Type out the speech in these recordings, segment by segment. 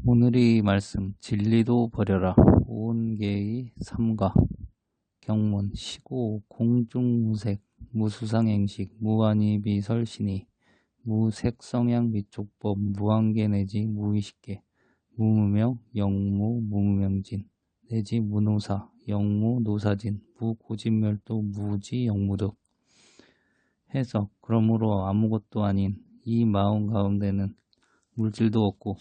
오늘의 말씀 진리도 버려라. 오은계의 삼가 경문 시고 공중무색 무수상행식 무한이비설신이 무색성향 미촉법 무한계 내지 무의식계 무무명 영무 무무명진 내지 무노사 영무 노사진 무고진멸도 무지 영무득. 해석. 그러므로 아무것도 아닌 이 마음 가운데는 물질도 없고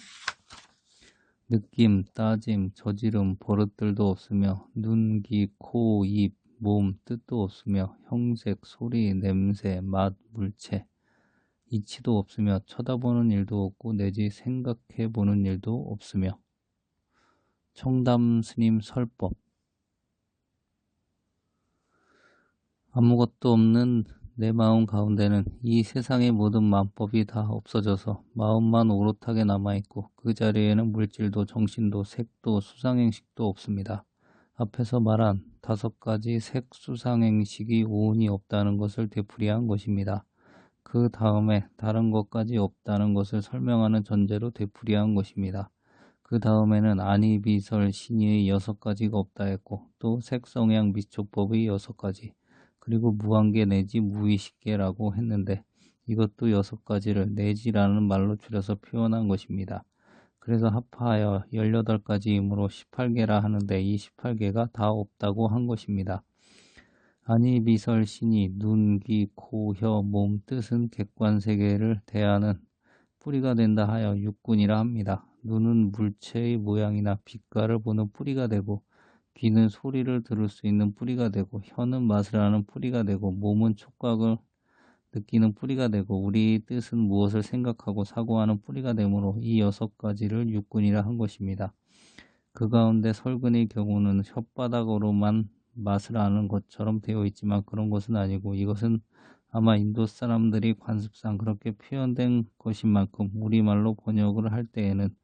느낌, 따짐, 저지름, 버릇들도 없으며 눈, 귀, 코, 입, 몸, 뜻도 없으며 형색, 소리, 냄새, 맛, 물체, 이치도 없으며 쳐다보는 일도 없고 내지 생각해보는 일도 없으며. 청담 스님 설법. 아무것도 없는 내 마음 가운데는 이 세상의 모든 만법이 다 없어져서 마음만 오롯하게 남아있고 그 자리에는 물질도 정신도 색도 수상행식도 없습니다. 앞에서 말한 5가지 색 수상행식이 오온이 없다는 것을 되풀이한 것입니다. 그 다음에 다른 것까지 없다는 것을 설명하는 전제로 되풀이한 것입니다. 그 다음에는 안이비설 신의의 6가지가 없다 했고 또 색성향 미촉법의 6가지 그리고 무한계 내지 무의식계라고 했는데 이것도 6가지를 내지라는 말로 줄여서 표현한 것입니다. 그래서 합하여 18가지이므로 18개라 하는데 이 18개가 다 없다고 한 것입니다. 안이비설 신이 눈, 귀, 코, 혀, 몸, 뜻은 객관세계를 대하는 뿌리가 된다 하여 육군이라 합니다. 눈은 물체의 모양이나 빛깔을 보는 뿌리가 되고 귀는 소리를 들을 수 있는 뿌리가 되고 혀는 맛을 아는 뿌리가 되고 몸은 촉각을 느끼는 뿌리가 되고 우리의 뜻은 무엇을 생각하고 사고하는 뿌리가 되므로 이 6가지를 육군이라 한 것입니다. 그 가운데 설근의 경우는 혓바닥으로만 맛을 아는 것처럼 되어 있지만 그런 것은 아니고 이것은 아마 인도 사람들이 관습상 그렇게 표현된 것인 만큼 우리말로 번역을 할 때에는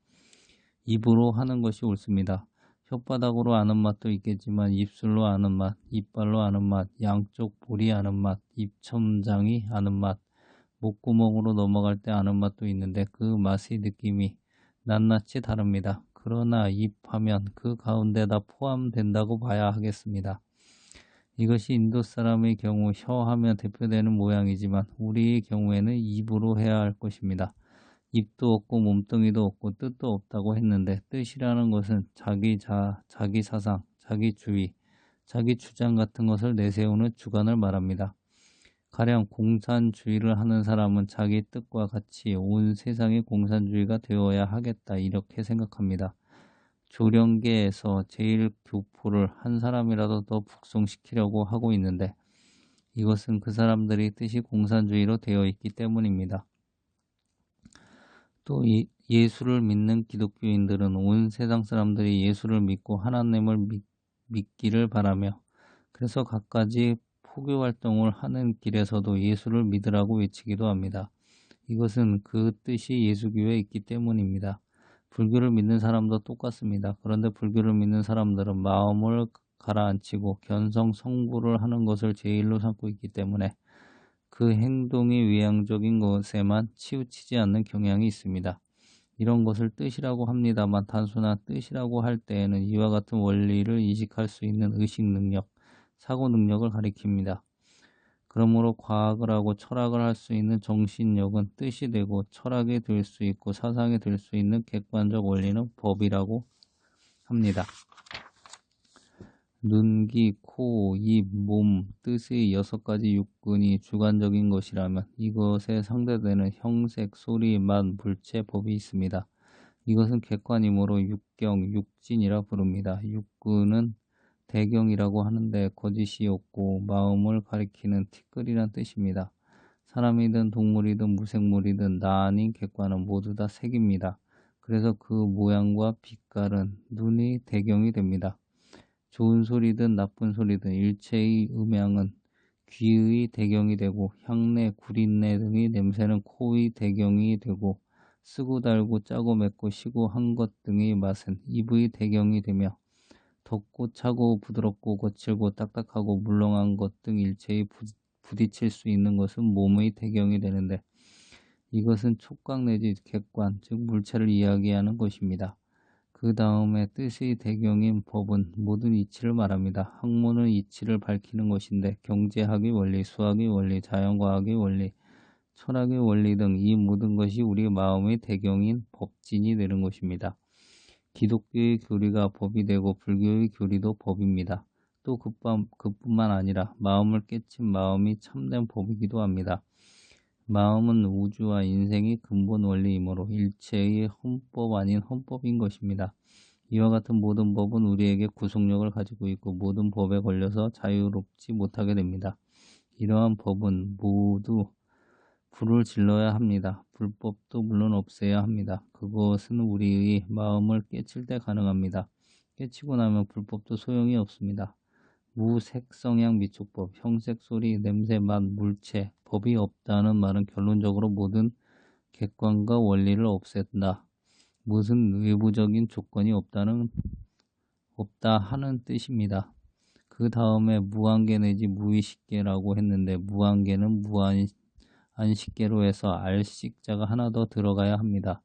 입으로 하는 것이 옳습니다. 혓바닥으로 아는 맛도 있겠지만 입술로 아는 맛, 이빨로 아는 맛, 양쪽 볼이 아는 맛, 입천장이 아는 맛, 목구멍으로 넘어갈 때 아는 맛도 있는데 그 맛의 느낌이 낱낱이 다릅니다. 그러나 입하면 그 가운데 다 포함된다고 봐야 하겠습니다. 이것이 인도 사람의 경우 혀 하면 대표되는 모양이지만 우리의 경우에는 입으로 해야 할 것입니다. 입도 없고 몸뚱이도 없고 뜻도 없다고 했는데 뜻이라는 것은 자기 사상, 자기 주의, 자기 주장 같은 것을 내세우는 주관을 말합니다. 가령 공산주의를 하는 사람은 자기 뜻과 같이 온 세상이 공산주의가 되어야 하겠다 이렇게 생각합니다. 조령계에서 제1교포를 한 사람이라도 더 북송시키려고 하고 있는데 이것은 그 사람들의 뜻이 공산주의로 되어 있기 때문입니다. 또 예수를 믿는 기독교인들은 온 세상 사람들이 예수를 믿고 하나님을 믿기를 바라며 그래서 갖가지 포교활동을 하는 길에서도 예수를 믿으라고 외치기도 합니다. 이것은 그 뜻이 예수교에 있기 때문입니다. 불교를 믿는 사람도 똑같습니다. 그런데 불교를 믿는 사람들은 마음을 가라앉히고 견성성불을 하는 것을 제일로 삼고 있기 때문에 그 행동이 외향적인 것에만 치우치지 않는 경향이 있습니다. 이런 것을 뜻이라고 합니다만 단순한 뜻이라고 할 때에는 이와 같은 원리를 인식할 수 있는 의식 능력, 사고 능력을 가리킵니다. 그러므로 과학을 하고 철학을 할 수 있는 정신력은 뜻이 되고 철학이 될 수 있고 사상이 될 수 있는 객관적 원리는 법이라고 합니다. 눈, 귀, 코, 입, 몸, 뜻의 6가지 육군이 주관적인 것이라면 이것에 상대되는 형색, 소리, 맛, 물체, 법이 있습니다. 이것은 객관이므로 육경, 육진이라 부릅니다. 육군은 대경이라고 하는데 거짓이 없고 마음을 가리키는 티끌이란 뜻입니다. 사람이든 동물이든 무생물이든 나 아닌 객관은 모두 다 색입니다. 그래서 그 모양과 빛깔은 눈이 대경이 됩니다. 좋은 소리든 나쁜 소리든 일체의 음향은 귀의 대경이 되고 향내, 구린내 등의 냄새는 코의 대경이 되고 쓰고 달고 짜고 맵고 시고 한 것 등의 맛은 입의 대경이 되며 덥고 차고 부드럽고 거칠고 딱딱하고 물렁한 것 등 일체의 부딪힐 수 있는 것은 몸의 대경이 되는데 이것은 촉각 내지 객관, 즉 물체를 이야기하는 것입니다. 그 다음에 뜻의 대경인 법은 모든 이치를 말합니다. 학문은 이치를 밝히는 것인데 경제학의 원리, 수학의 원리, 자연과학의 원리, 철학의 원리 등 이 모든 것이 우리 마음의 대경인 법진이 되는 것입니다. 기독교의 교리가 법이 되고 불교의 교리도 법입니다. 또 그뿐만 아니라 마음을 깨친 마음이 참된 법이기도 합니다. 마음은 우주와 인생의 근본 원리이므로 일체의 헌법 아닌 헌법인 것입니다. 이와 같은 모든 법은 우리에게 구속력을 가지고 있고 모든 법에 걸려서 자유롭지 못하게 됩니다. 이러한 법은 모두 불을 질러야 합니다. 불법도 물론 없애야 합니다. 그것은 우리의 마음을 깨칠 때 가능합니다. 깨치고 나면 불법도 소용이 없습니다. 무색성향 미촉법, 형색, 소리, 냄새, 맛, 물체, 법이 없다는 말은 결론적으로 모든 객관과 원리를 없앤다. 무슨 외부적인 조건이 없다 하는 뜻입니다. 그 다음에 무한계 내지 무의식계라고 했는데 무한계는 무한식계로 해서 알식자가 하나 더 들어가야 합니다.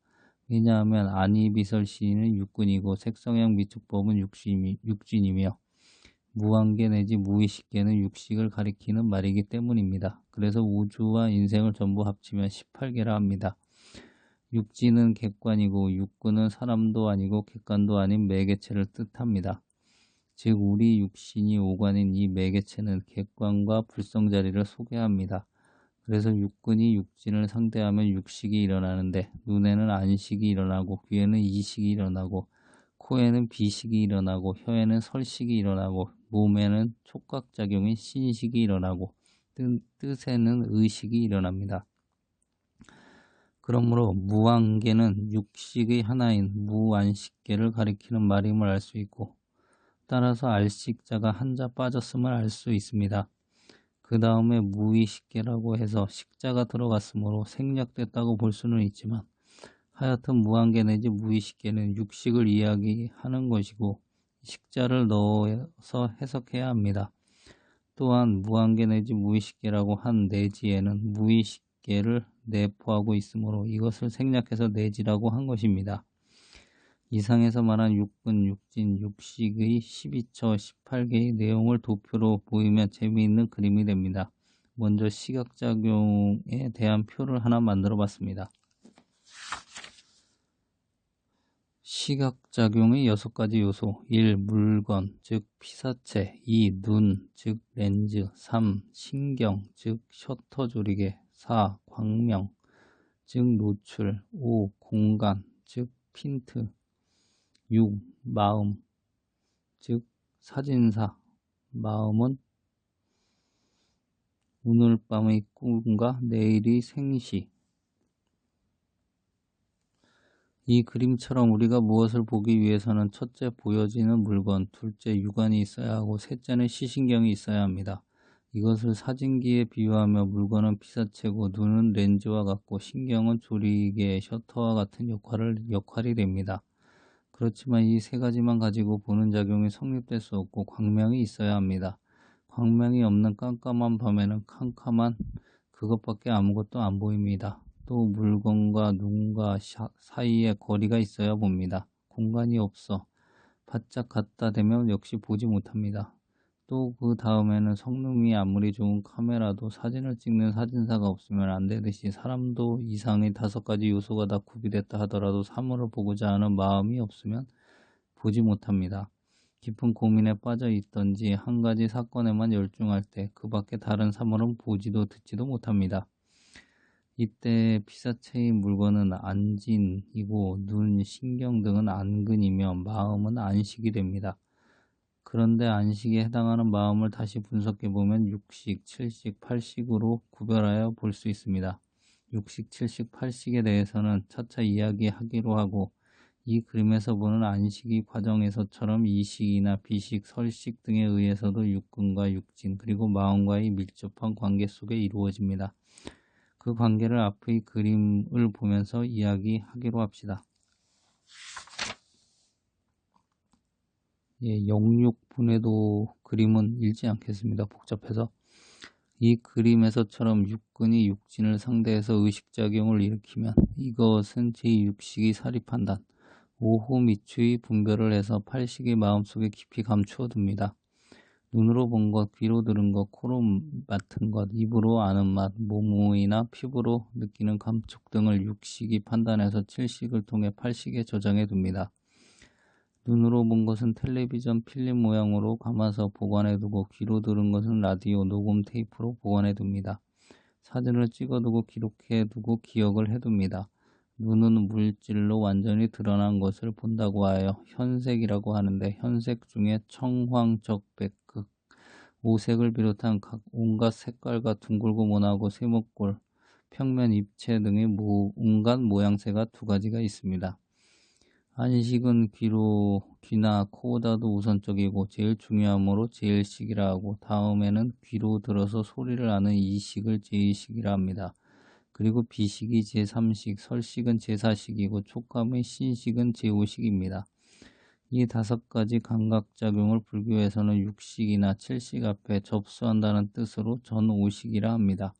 왜냐하면 안이비설시는 육군이고 색성향 미촉법은 육진이며 무한계 내지 무의식계는 육식을 가리키는 말이기 때문입니다. 그래서 우주와 인생을 전부 합치면 18계라 합니다. 육지는 객관이고 육군은 사람도 아니고 객관도 아닌 매개체를 뜻합니다. 즉 우리 육신이 오관인 이 매개체는 객관과 불성자리를 소개합니다. 그래서 육군이 육진을 상대하면 육식이 일어나는데 눈에는 안식이 일어나고 귀에는 이식이 일어나고 코에는 비식이 일어나고 혀에는 설식이 일어나고 몸에는 촉각작용인 신식이 일어나고 뜻에는 의식이 일어납니다. 그러므로 무한계는 육식의 하나인 무안식계를 가리키는 말임을 알 수 있고 따라서 알식자가 한자 빠졌음을 알 수 있습니다. 그 다음에 무의식계라고 해서 식자가 들어갔으므로 생략됐다고 볼 수는 있지만 하여튼 무한계 내지 무의식계는 육식을 이야기하는 것이고 식자를 넣어서 해석해야 합니다. 또한 무한계 내지 무의식계라고 한 내지에는 무의식계를 내포하고 있으므로 이것을 생략해서 내지라고 한 것입니다. 이상에서 말한 육군, 육진, 육식의 12처, 18개의 내용을 도표로 보이면 재미있는 그림이 됩니다. 먼저 시각작용에 대한 표를 하나 만들어 봤습니다. 시각작용의 6가지 요소 1. 물건, 즉 피사체 2. 눈, 즉 렌즈 3. 신경, 즉 셔터 조리개 4. 광명, 즉 노출 5. 공간, 즉 핀트 6. 마음, 즉 사진사 마음은 오늘 밤의 꿈과 내일의 생시 이 그림처럼 우리가 무엇을 보기 위해서는 첫째 보여지는 물건, 둘째 육안이 있어야 하고 셋째는 시신경이 있어야 합니다. 이것을 사진기에 비유하며 물건은 피사체고 눈은 렌즈와 같고 신경은 조리개, 셔터와 같은 역할이 됩니다. 그렇지만 이 세 가지만 가지고 보는 작용이 성립될 수 없고 광명이 있어야 합니다. 광명이 없는 깜깜한 밤에는 캄캄한 그것밖에 아무것도 안 보입니다. 또 물건과 눈과 사이에 거리가 있어야 봅니다. 공간이 없어 바짝 갖다 대면 역시 보지 못합니다. 또 그 다음에는 성능이 아무리 좋은 카메라도 사진을 찍는 사진사가 없으면 안 되듯이 사람도 이상의 5가지 요소가 다 구비됐다 하더라도 사물을 보고자 하는 마음이 없으면 보지 못합니다. 깊은 고민에 빠져 있던지 한 가지 사건에만 열중할 때 그 밖에 다른 사물은 보지도 듣지도 못합니다. 이때 피사체의 물건은 안진이고 눈, 신경 등은 안근이며 마음은 안식이 됩니다. 그런데 안식에 해당하는 마음을 다시 분석해보면 육식, 칠식, 팔식으로 구별하여 볼 수 있습니다. 육식, 칠식, 팔식에 대해서는 차차 이야기하기로 하고 이 그림에서 보는 안식의 과정에서처럼 이식이나 비식, 설식 등에 의해서도 육근과 육진 그리고 마음과의 밀접한 관계 속에 이루어집니다. 그 관계를 앞의 그림을 보면서 이야기하기로 합시다. 영육분해도 그림은 읽지 않겠습니다. 복잡해서. 이 그림에서처럼 육근이 육진을 상대해서 의식작용을 일으키면 이것은 제6식의 사리판단, 오후 미추이 분별을 해서 팔식이 마음속에 깊이 감추어 둡니다. 눈으로 본 것, 귀로 들은 것, 코로 맡은 것, 입으로 아는 맛, 몸이나 피부로 느끼는 감촉 등을 육식이 판단해서 칠식을 통해 팔식에 저장해 둡니다. 눈으로 본 것은 텔레비전 필름 모양으로 감아서 보관해 두고, 귀로 들은 것은 라디오 녹음 테이프로 보관해 둡니다. 사진을 찍어두고 기록해 두고 기억을 해둡니다. 눈은 물질로 완전히 드러난 것을 본다고 하여 현색이라고 하는데, 현색 중에 청황, 적, 백, 극, 오색을 비롯한 각 온갖 색깔과 둥글고 모나고 세모꼴, 평면 입체 등의 온갖 모양새가 두 가지가 있습니다. 안식은 귀나 코보다도 우선적이고 제일 중요하므로 제일식이라 하고, 다음에는 귀로 들어서 소리를 아는 이식을 제2식이라 합니다. 그리고 비식이 제3식, 설식은 제4식이고 촉감의 신식은 제5식입니다. 이 5가지 감각작용을 불교에서는 육식이나 칠식 앞에 접수한다는 뜻으로 전오식이라 합니다.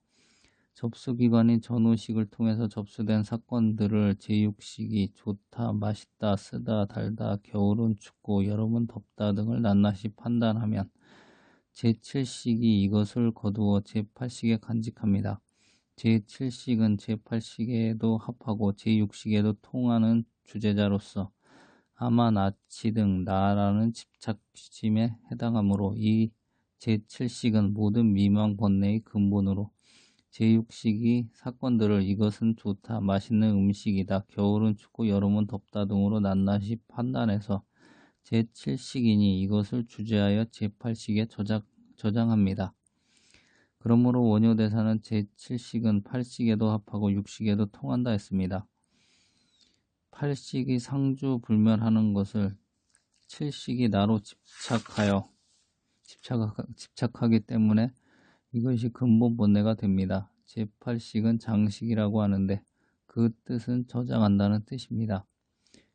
접수기관인 전오식을 통해서 접수된 사건들을 제6식이 좋다, 맛있다, 쓰다, 달다, 겨울은 춥고 여름은 덥다 등을 낱낱이 판단하면 제7식이 이것을 거두어 제8식에 간직합니다. 제7식은 제8식에도 합하고 제6식에도 통하는 주제자로서 아마, 나치 등 나라는 집착심에 해당하므로 이 제7식은 모든 미망 번뇌의 근본으로 제6식이 사건들을 이것은 좋다, 맛있는 음식이다, 겨울은 춥고 여름은 덥다 등으로 낱낱이 판단해서 제7식이니 이것을 주제하여 제8식에 저장합니다. 그러므로 원효대사는 제7식은 8식에도 합하고 6식에도 통한다 했습니다. 8식이 상주불멸하는 것을 7식이 나로 집착하기 때문에 이것이 근본 본뇌가 됩니다. 제8식은 장식이라고 하는데 그 뜻은 저장한다는 뜻입니다.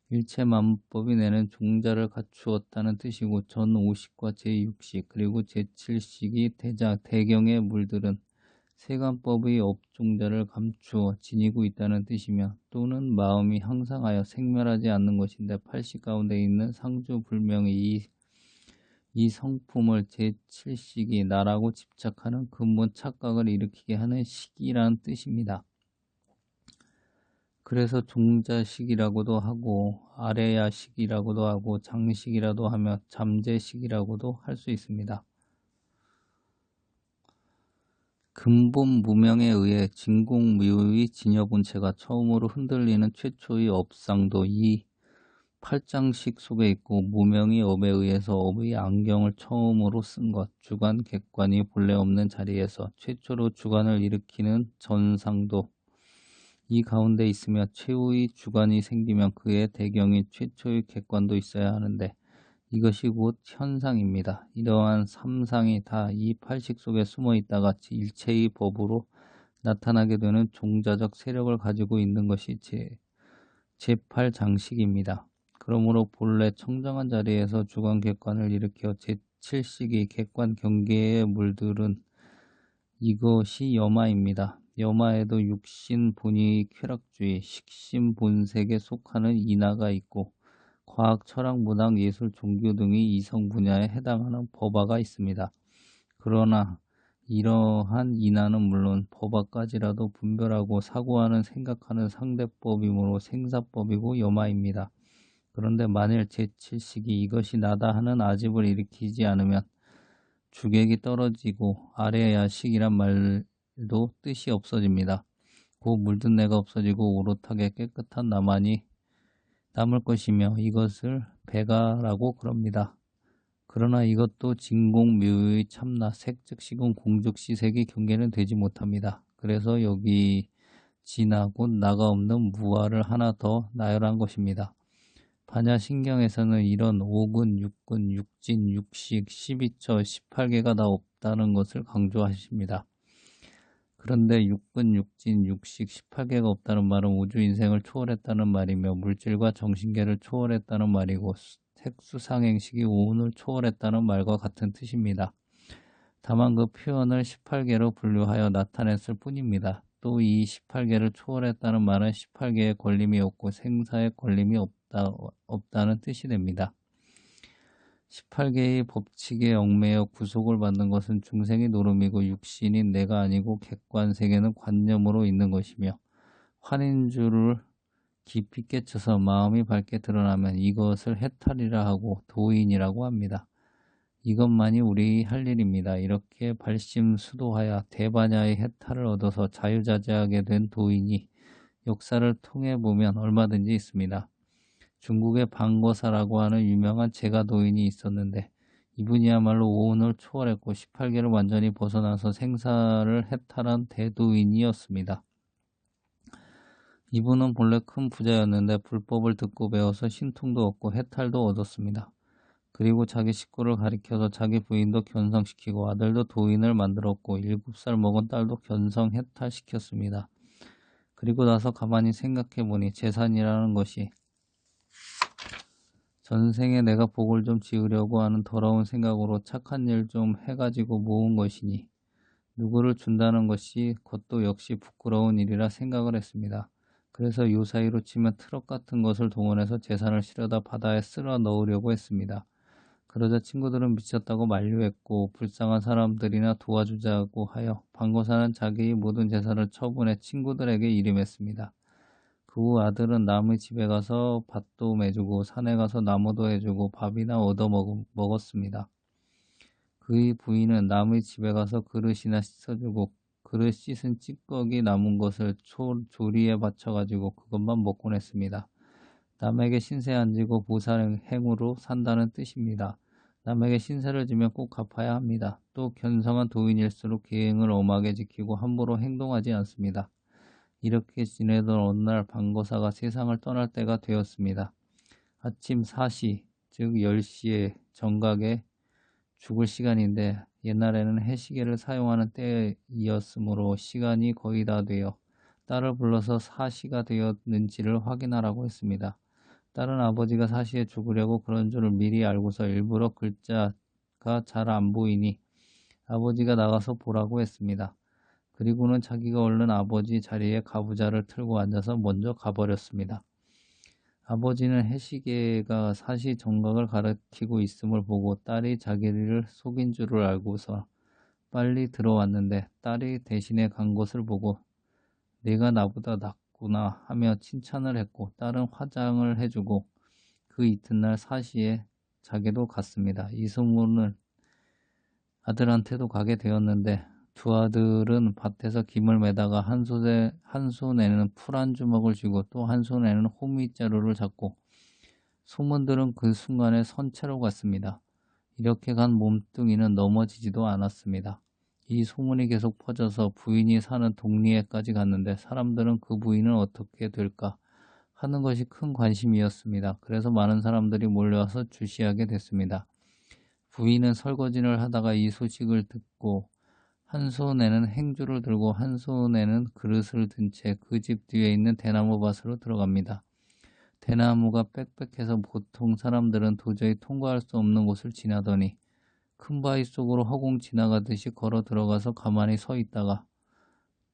일체만법이 내는 종자를 갖추었다는 뜻이고, 전5식과 제6식 그리고 제7식이 대경에 물들은 세간법의 업종자를 감추어 지니고 있다는 뜻이며, 또는 마음이 항상하여 생멸하지 않는 것인데 8식 가운데 있는 상주불명의 이 성품을 제7식이 나라고 집착하는 근본 착각을 일으키게 하는 식이라는 뜻입니다. 그래서 종자식이라고도 하고 아레야식이라고도 하고 장식이라도 하며 잠재식이라고도 할 수 있습니다. 근본 무명에 의해 진공묘의 진여본체가 처음으로 흔들리는 최초의 업상도 이 8장식 속에 있고, 무명의 업에 의해서 업의 안경을 처음으로 쓴 것, 주관 객관이 본래 없는 자리에서 최초로 주관을 일으키는 전상도 이 가운데 있으며, 최후의 주관이 생기면 그의 대경이 최초의 객관도 있어야 하는데 이것이 곧 현상입니다. 이러한 3상이 다 이 8식 속에 숨어 있다가 일체의 법으로 나타나게 되는 종자적 세력을 가지고 있는 것이 제8장식입니다. 그러므로 본래 청정한 자리에서 주관 객관을 일으켜 제7식이 객관 경계에 물들은 이것이 여마입니다. 여마에도 육신 본의 쾌락주의, 식신 본색에 속하는 인하가 있고, 과학, 철학, 문학, 예술, 종교 등의 이성 분야에 해당하는 법화가 있습니다. 그러나 이러한 인하는 물론 법화까지라도 분별하고 사고하는 생각하는 상대법이므로 생사법이고 여마입니다. 그런데 만일 제7식이 이것이 나다 하는 아집을 일으키지 않으면 주객이 떨어지고 아래야식이란 말도 뜻이 없어집니다. 그 물든 내가 없어지고 오롯하게 깨끗한 나만이 남을 것이며 이것을 배가라고 그럽니다. 그러나 이것도 진공묘의 참나, 색즉시공 공즉시색의 경계는 되지 못합니다. 그래서 여기 진화 곧 나가 없는 무아를 하나 더 나열한 것입니다. 반야신경에서는 이런 5근, 6근, 6진, 6식, 12처, 18개가 다 없다는 것을 강조하십니다. 그런데 6근, 6진, 6식, 18개가 없다는 말은 우주인생을 초월했다는 말이며 물질과 정신계를 초월했다는 말이고, 색수상행식이 오운을 초월했다는 말과 같은 뜻입니다. 다만 그 표현을 18개로 분류하여 나타냈을 뿐입니다. 또 이 18개를 초월했다는 말은 18개의 권림이 없고 생사의 권림이 없다는 뜻이 됩니다. 18개의 법칙에 얽매여 구속을 받는 것은 중생의 노름이고 육신인 내가 아니고 객관세계는 관념으로 있는 것이며 환인주를 깊이 깨쳐서 마음이 밝게 드러나면 이것을 해탈이라 하고 도인이라고 합니다. 이것만이 우리 할 일입니다. 이렇게 발심수도하여 대반야의 해탈을 얻어서 자유자재하게 된 도인이 역사를 통해 보면 얼마든지 있습니다. 중국의 방거사라고 하는 유명한 제가도인이 있었는데 이분이야말로 오온을 초월했고 18개를 완전히 벗어나서 생사를 해탈한 대도인이었습니다. 이분은 본래 큰 부자였는데 불법을 듣고 배워서 신통도 얻고 해탈도 얻었습니다. 그리고 자기 식구를 가리켜서 자기 부인도 견성시키고 아들도 도인을 만들었고 7살 먹은 딸도 견성 해탈시켰습니다. 그리고 나서 가만히 생각해보니 재산이라는 것이 전생에 내가 복을 좀 지으려고 하는 더러운 생각으로 착한 일 좀 해가지고 모은 것이니 누구를 준다는 것이 그것도 역시 부끄러운 일이라 생각을 했습니다. 그래서 요사이로 치면 트럭 같은 것을 동원해서 재산을 실어다 바다에 쓸어 넣으려고 했습니다. 그러자 친구들은 미쳤다고 만류했고 불쌍한 사람들이나 도와주자고 하여 방거사는 자기의 모든 재산을 처분해 친구들에게 일임했습니다. 그 후 아들은 남의 집에 가서 밭도 매주고 산에 가서 나무도 해주고 밥이나 얻어 먹었습니다. 그의 부인은 남의 집에 가서 그릇이나 씻어주고 그릇 씻은 찌꺼기 남은 것을 조리에 받쳐가지고 그것만 먹곤 했습니다. 남에게 신세 안 지고 보살행으로 산다는 뜻입니다. 남에게 신세를 지면 꼭 갚아야 합니다. 또 견성한 도인일수록 계행을 엄하게 지키고 함부로 행동하지 않습니다. 이렇게 지내던 어느 날 방거사가 세상을 떠날 때가 되었습니다. 아침 4시, 즉 10시에 정각에 죽을 시간인데 옛날에는 해시계를 사용하는 때이었으므로 시간이 거의 다 되어 딸을 불러서 4시가 되었는지를 확인하라고 했습니다. 딸은 아버지가 4시에 죽으려고 그런 줄을 미리 알고서 일부러 글자가 잘 안 보이니 아버지가 나가서 보라고 했습니다. 그리고는 자기가 얼른 아버지 자리에 가부좌를 틀고 앉아서 먼저 가버렸습니다. 아버지는 해시계가 4시 정각을 가리키고 있음을 보고 딸이 자기를 속인 줄을 알고서 빨리 들어왔는데 딸이 대신에 간 것을 보고 내가 나보다 낫구나 하며 칭찬을 했고 딸은 화장을 해주고 그 이튿날 4시에 자기도 갔습니다. 이 소문을 아들한테도 가게 되었는데 두 아들은 밭에서 김을 매다가 한 손에는 풀 한 주먹을 쥐고 또 한 손에는 호미자루를 잡고 소문들은 그 순간에 선체로 갔습니다. 이렇게 간 몸뚱이는 넘어지지도 않았습니다. 이 소문이 계속 퍼져서 부인이 사는 동리에까지 갔는데 사람들은 그 부인은 어떻게 될까 하는 것이 큰 관심이었습니다. 그래서 많은 사람들이 몰려와서 주시하게 됐습니다. 부인은 설거지를 하다가 이 소식을 듣고 한 손에는 행주를 들고 한 손에는 그릇을 든 채 그 집 뒤에 있는 대나무 밭으로 들어갑니다. 대나무가 빽빽해서 보통 사람들은 도저히 통과할 수 없는 곳을 지나더니 큰 바위 속으로 허공 지나가듯이 걸어 들어가서 가만히 서 있다가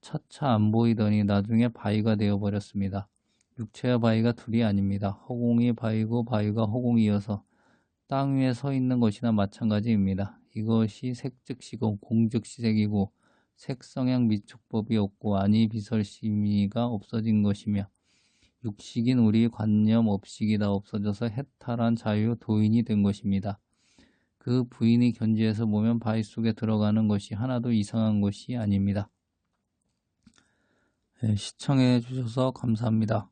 차차 안 보이더니 나중에 바위가 되어버렸습니다. 육체와 바위가 둘이 아닙니다. 허공이 바위고 바위가 허공이어서 땅 위에 서 있는 것이나 마찬가지입니다. 이것이 색즉시고 공즉시 색이고 색성향 미촉법이 없고 아니 비설심이가 없어진 것이며 육식인 우리의 관념 업식이 다 없어져서 해탈한 자유 도인이 된 것입니다. 그 부인이 견지해서 보면 바위 속에 들어가는 것이 하나도 이상한 것이 아닙니다. 시청해 주셔서 감사합니다.